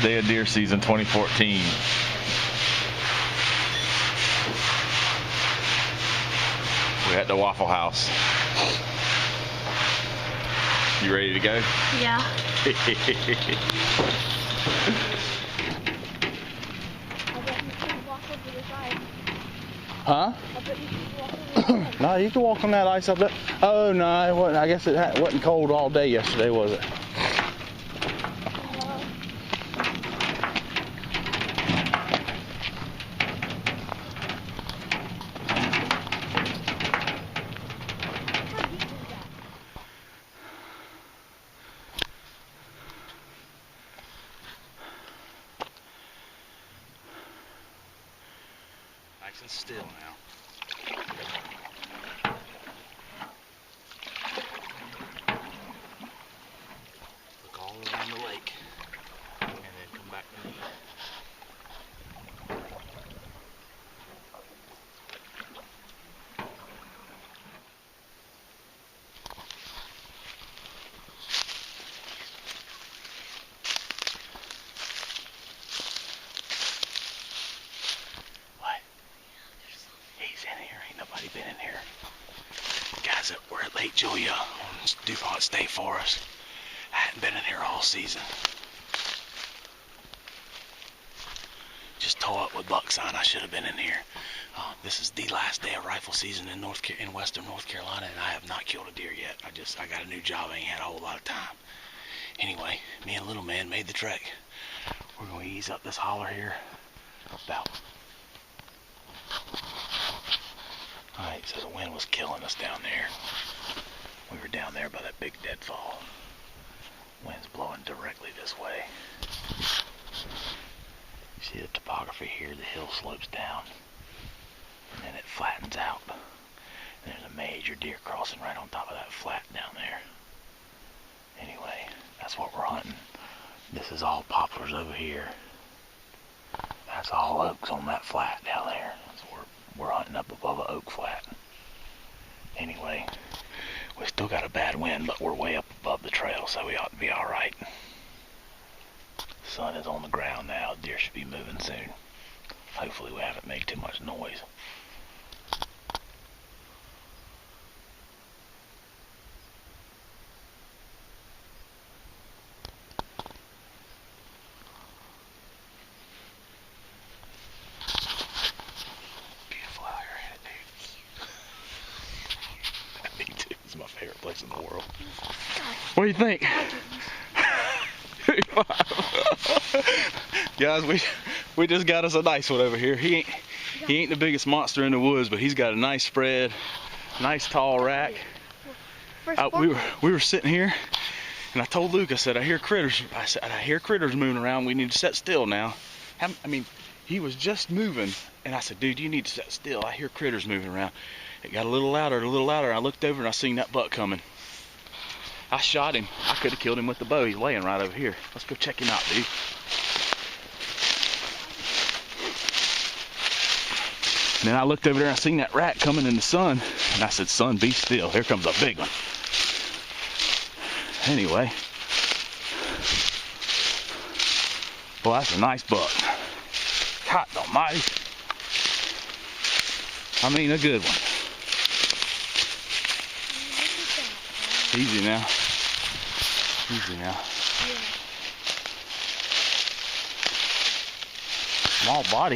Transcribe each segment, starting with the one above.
day of deer season 2014. We're at the Waffle House. You ready to go? Yeah. Huh? No, you can walk on that ice up there. Oh no, it wasn't. I guess it wasn't cold all day yesterday, was it? Nice and still now. Look all around the lake and then come back to me. Nobody been in here. Guys, we're at Lake Julia on DuPont State Forest. I hadn't been in here all season. Just tore up with buck sign. I should have been in here. This is the last day of rifle season in western North Carolina, and I have not killed a deer yet. I got a new job. I ain't had a whole lot of time. Anyway, me and little man made the trek. We're gonna ease up this holler here about. Alright, so the wind was killing us down there. We were down there by that big deadfall. Wind's blowing directly this way. See the topography here, the hill slopes down. And then it flattens out. And there's a major deer crossing right on top of that flat down there. Anyway, that's what we're hunting. This is all poplars over here. That's all oaks on that flat down there. We're hunting up above an oak flat. Anyway, we still got a bad wind, but we're way up above the trail, so we ought to be alright. Sun is on the ground now. Deer should be moving soon. Hopefully we haven't made too much noise. My favorite place in the world. What do you think? Guys, we just got us a nice one over here. He ain't the biggest monster in the woods, but he's got a nice spread, nice tall rack. We were sitting here, and I told Luke, I said, I hear critters. I said, I hear critters moving around. We need to sit still now. I mean, he was just moving, and I said, dude, you need to sit still. I hear critters moving around. It got a little louder, a little louder. I looked over and I seen that buck coming. I shot him. I could have killed him with the bow. He's laying right over here. Let's go check him out, dude. And then I looked over there and I seen that rat coming in the sun. And I said, son, be still. Here comes a big one. Anyway. Well, that's a nice buck. God almighty. I mean, a good one. Easy now. Easy now. Yeah. Small body.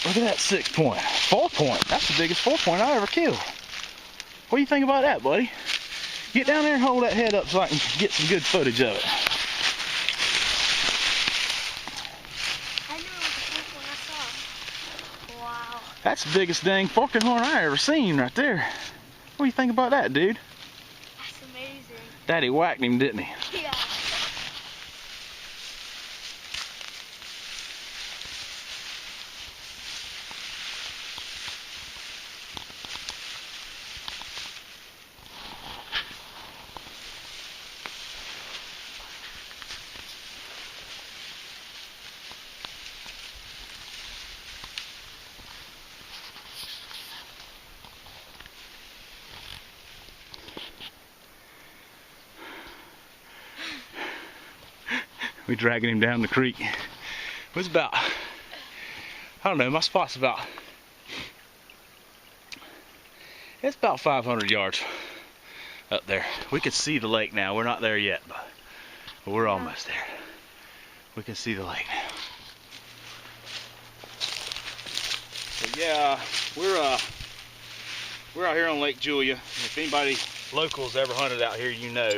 Look at that 6 point. 4 point. That's the biggest 4 point I ever killed. What do you think about that, buddy? Get down there and hold that head up so I can get some good footage of it. That's the biggest dang forking horn I ever seen right there. What do you think about that, dude? That's amazing. Daddy whacked him, didn't he? Yeah. We dragging him down the creek. It was about, I don't know, my spot's about, it's about 500 yards up there. We can see the lake now. We're not there yet, but we're almost there. We can see the lake now. So yeah, we're out here on Lake Julia. If anybody locals ever hunted out here, you know.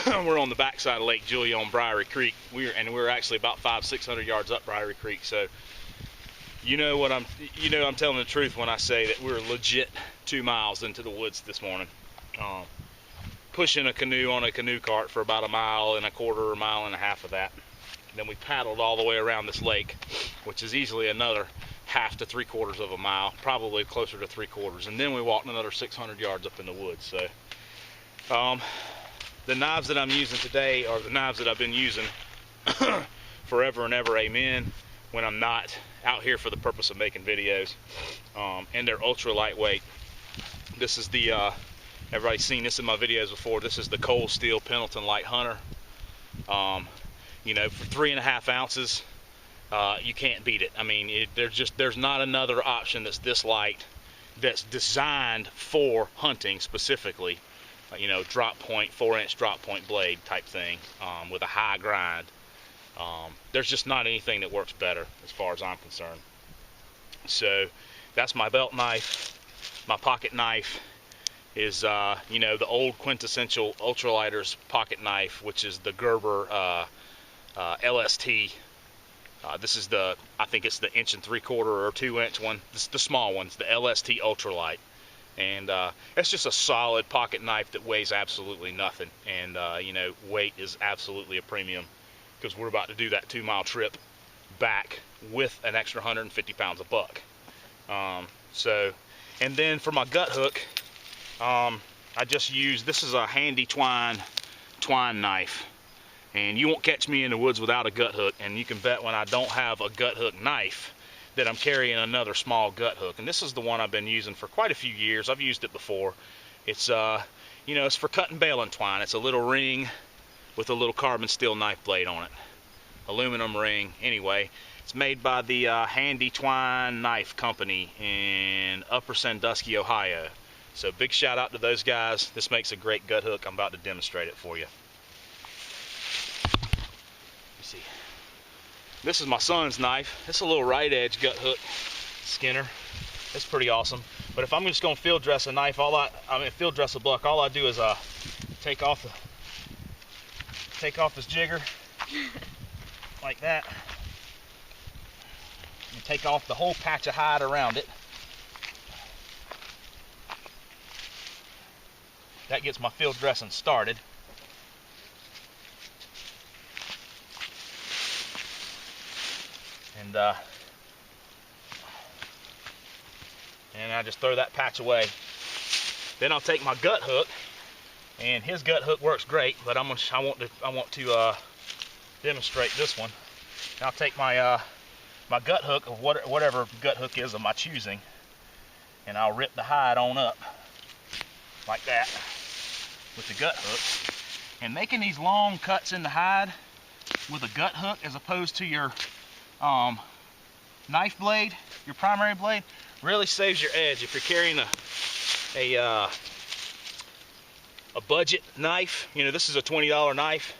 We're on the backside of Lake Julia on Briery Creek. We're actually about 500-600 yards up Briery Creek. So I'm telling the truth when I say that we're legit 2 miles into the woods this morning. Pushing a canoe on a canoe cart for about 1.25 miles, or 1.5 miles of that. Then we paddled all the way around this lake, which is easily another 1/2 to 3/4 of a mile, probably closer to 3/4. And then we walked another 600 yards up in the woods. So, the knives that I'm using today are the knives that I've been using forever and ever, amen, when I'm not out here for the purpose of making videos. And they're ultra lightweight. This is the, everybody's seen this in my videos before, this is the Cold Steel Pendleton Light Hunter. You know, for 3.5 ounces, you can't beat it. I mean, there's not another option that's this light, that's designed for hunting specifically. You know, drop point, 4-inch drop point blade type thing, with a high grind. There's just not anything that works better as far as I'm concerned. So that's my belt knife. My pocket knife is, you know, the old quintessential ultralighter's pocket knife, which is the Gerber LST. This is I think it's the 1 3/4 or 2-inch one. This is the small ones, the LST ultralight. And it's just a solid pocket knife that weighs absolutely nothing. And, you know, weight is absolutely a premium, because we're about to do that 2-mile trip back with an extra 150 pounds of buck. And then for my gut hook, I just use, this is a handy twine knife. And you won't catch me in the woods without a gut hook. And you can bet when I don't have a gut hook knife, that I'm carrying another small gut hook. And this is the one I've been using for quite a few years. I've used it before. It's you know, it's for cutting baling twine. It's a little ring with a little carbon steel knife blade on it, aluminum ring. Anyway, it's made by the Handy Twine Knife Company in Upper Sandusky, Ohio. So big shout out to those guys. This makes a great gut hook. I'm about to demonstrate it for you. See. This is my son's knife. It's a little right edge gut hook skinner. It's pretty awesome. But if I'm just gonna field dress a knife, field dress a buck, all I do is take off this jigger like that, and take off the whole patch of hide around it. That gets my field dressing started. And I just throw that patch away. Then I'll take my gut hook, and his gut hook works great, but I want to demonstrate this one. And I'll take my my gut hook, of whatever gut hook is of my choosing, and I'll rip the hide on up like that with the gut hook. And making these long cuts in the hide with a gut hook as opposed to your knife blade, your primary blade, really saves your edge. If you're carrying a budget knife, you know, this is a $20 knife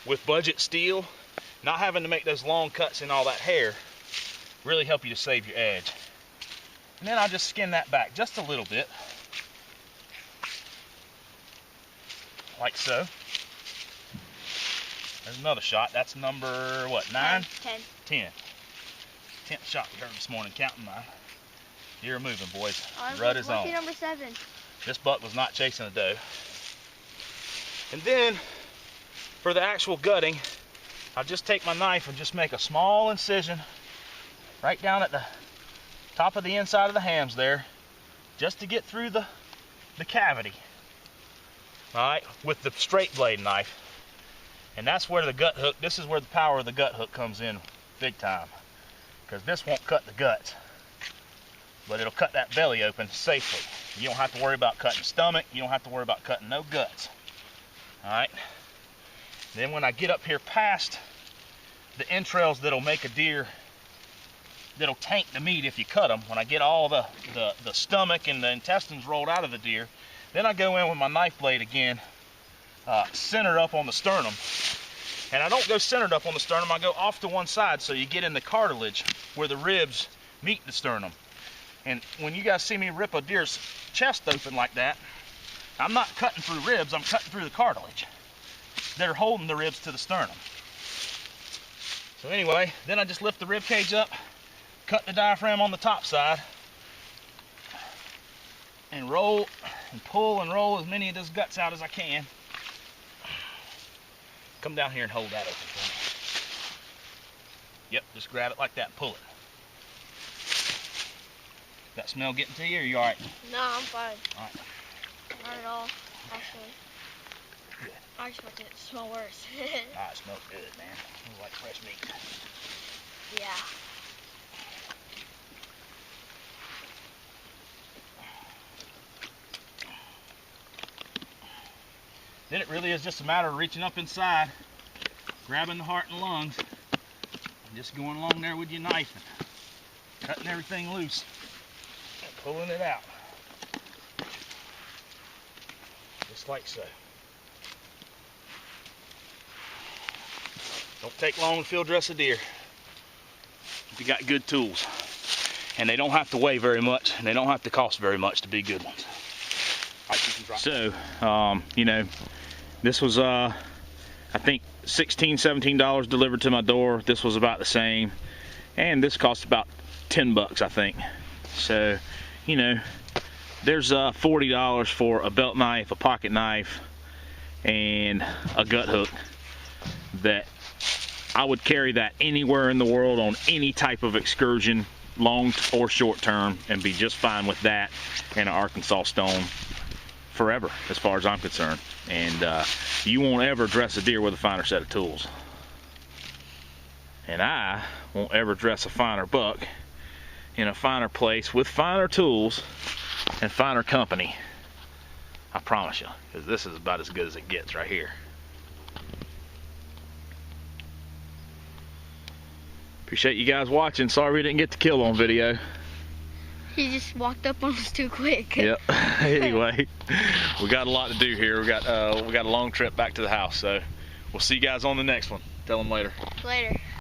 with budget steel, not having to make those long cuts in all that hair really help you to save your edge. And then I'll just skin that back just a little bit, like so. There's another shot. That's number, what, 9? 10. 10th shot we heard this morning, counting mine. Deer are moving, boys. Rut is on. Number 7. This buck was not chasing a doe. And then, for the actual gutting, I'll just take my knife and just make a small incision right down at the top of the inside of the hams there, just to get through the cavity. Alright, with the straight blade knife. And that's where the gut hook, this is where the power of the gut hook comes in big time. Because this won't cut the guts, but it'll cut that belly open safely. You don't have to worry about cutting stomach, you don't have to worry about cutting no guts. Alright, Then when I get up here past the entrails that'll make a deer, that'll taint the meat if you cut them, when I get all the stomach and the intestines rolled out of the deer, then I go in with my knife blade again, centered up on the sternum. And I don't go centered up on the sternum, I go off to one side so you get in the cartilage where the ribs meet the sternum. And when you guys see me rip a deer's chest open like that, I'm not cutting through ribs, I'm cutting through the cartilage that are holding the ribs to the sternum. So anyway, then I just lift the rib cage up, cut the diaphragm on the top side, and roll and pull and roll as many of those guts out as I can. Come down here and hold that open for me. Yep, just grab it like that and pull it. That smell getting to you, or you alright? No, I'm fine. Alright. Not at all, actually. Good. I just want it to smell worse. Ah, it smells good, man. Smells like fresh meat. Yeah. Then it really is just a matter of reaching up inside, grabbing the heart and lungs, and just going along there with your knife and cutting everything loose and pulling it out. Just like so. Don't take long to field dress a deer if you got good tools. And they don't have to weigh very much, and they don't have to cost very much to be good ones. So, you know, this was, I think, $16, $17 delivered to my door. This was about the same. And this cost about 10 bucks, I think. So, you know, there's $40 for a belt knife, a pocket knife, and a gut hook that I would carry that anywhere in the world on any type of excursion, long or short term, and be just fine with that and an Arkansas stone forever, as far as I'm concerned. And you won't ever dress a deer with a finer set of tools. And I won't ever dress a finer buck in a finer place with finer tools and finer company. I promise you, because this is about as good as it gets right here. Appreciate you guys watching. Sorry we didn't get the kill on video. He just walked up on us too quick. Yep. Anyway, we got a lot to do here. We got a long trip back to the house, so we'll see you guys on the next one. Tell them later. Later.